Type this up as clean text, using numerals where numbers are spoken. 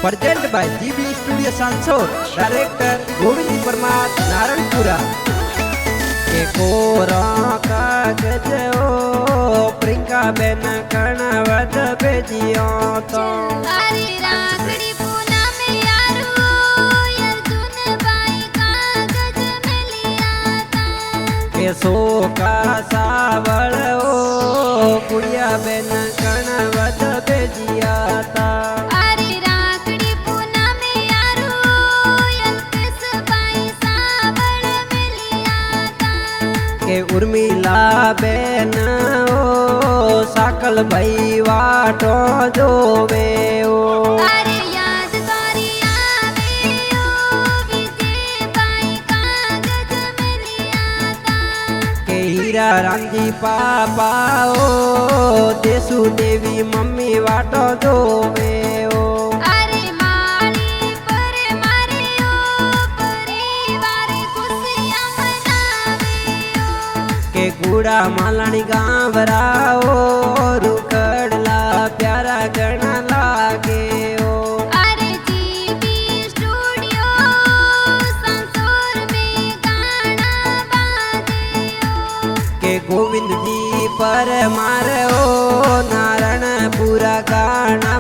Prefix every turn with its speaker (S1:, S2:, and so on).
S1: Present by GB studio सांसोर, director Govind Parmar Narayanpura. के कोरा कागज ओ प्रिंका बेन कणवत बेजियो तो
S2: हरी राखड़ी पूना में यारो अर्जुन बाई कागज में लिया था।
S1: के सो का सावल ओ कुड़िया बेन कणवत बेजिया था। के उर्मिला बेन ओ साकल भाई वाटो जोवे ओ
S2: अरे याद तारी आवे ओ विजय बाई कागज में लिया था।
S1: के हीरा रामजी पापा ओ देसु देवी मम्मी वाटो जोवे ओ
S2: अरे माली पर मारे ओ परिवार खुशियां मनावे ओ
S1: के गुड़ा मालानी गांवरा ओ रुकड़ला प्यारा गणा लागे ओ
S2: अरे जीबी स्टूडियो संसोर में गाना बाजे ओ
S1: के गोविंद जी पर मारो नारायण पूरा गाना